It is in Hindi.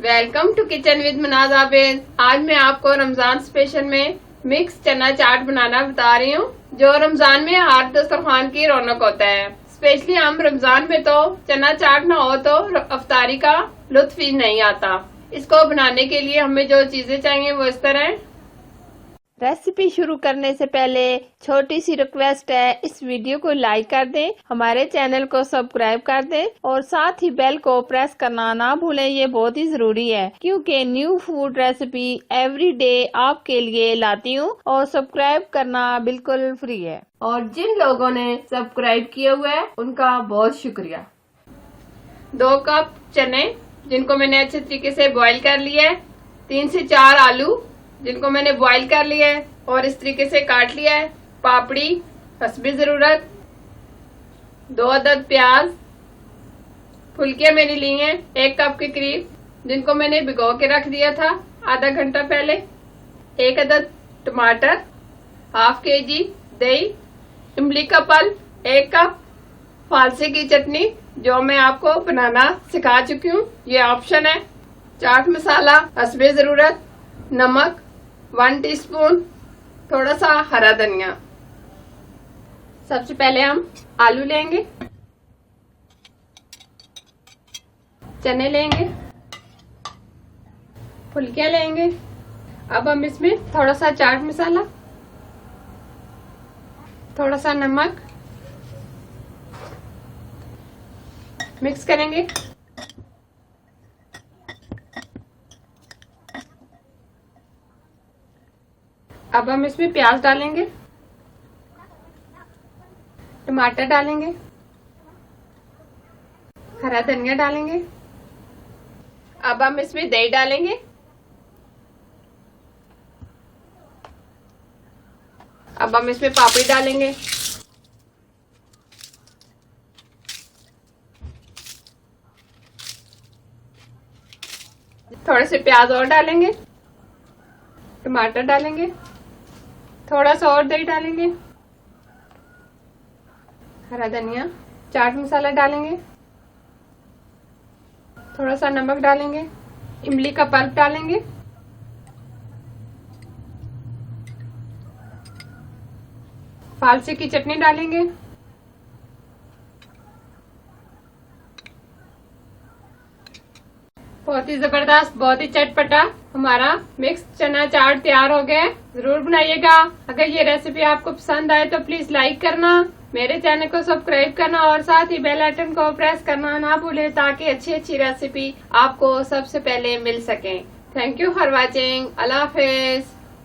Welcome to kitchen with Manaz Abid. आज मैं आपको रमजान स्पेशल में मिक्स चना चाट बनाना बता रही हूँ, जो रमजान में हर दस्तरखान की रौनक होता है। स्पेशली हम रमजान में तो चना चाट ना हो तो अफ्तारी का लुत्फ ही नहीं आता। इसको बनाने के लिए हमें जो चीजें चाहिए वो इस तरह है। रेसिपी शुरू करने से पहले छोटी सी रिक्वेस्ट है, इस वीडियो को लाइक कर दें, हमारे चैनल को सब्सक्राइब कर दें और साथ ही बेल को प्रेस करना ना भूलें। ये बहुत ही जरूरी है क्योंकि new food recipe every day आपके लिए लाती हूँ और सब्सक्राइब करना बिल्कुल फ्री है। और जिन लोगों ने सब्सक्राइब किया हुआ है उनका बहुत शुक्रिया। 2 कप चने जिनको मैंने अच्छे तरीके से बॉईल कर लिया है, 3 से 4 आलू जिनको मैंने बॉईल कर लिया है और इस तरीके से काट लिया है, पापड़ी हस्बे जरूरत, 2 अदद प्याज, फुलकियां मैंने ली हैं 1 कप के करीब जिनको मैंने भिगो के रख दिया था आधा घंटा पहले, 1 अदद टमाटर, हाफ केजी दही, इमली का पल्प, 1 कप फालसे की चटनी जो मैं आपको बनाना सिखा चुकी हूँ, ये ऑप्शन है, चाट मसाला हस्बे जरूरत, नमक 1 टीस्पून, थोड़ा सा हरा धनिया। सबसे पहले हम आलू लेंगे, चने लेंगे, फुलकियां लेंगे। अब हम इसमें थोड़ा सा चाट मसाला, थोड़ा सा नमक मिक्स करेंगे। अब हम इसमें प्याज डालेंगे, टमाटर डालेंगे, हरा धनिया डालेंगे। अब हम इसमें दही डालेंगे। अब हम इसमें पापड़ी डालेंगे, थोड़े से प्याज और डालेंगे, टमाटर डालेंगे, थोड़ा सा और दही डालेंगे, हरा धनिया, चाट मसाला डालेंगे, थोड़ा सा नमक डालेंगे, इमली का पल्प डालेंगे, फालसे की चटनी डालेंगे, बहुत ही जबरदस्त, बहुत ही चटपटा हमारा मिक्स चना चाट तैयार हो गया है। जरूर बनाइएगा। अगर ये रेसिपी आपको पसंद आए तो प्लीज लाइक करना, मेरे चैनल को सब्सक्राइब करना और साथ ही बेल आइकन को प्रेस करना ना भूलें ताकि अच्छी अच्छी रेसिपी आपको सबसे पहले मिल सके। Thank you for watching. Allah Hafiz.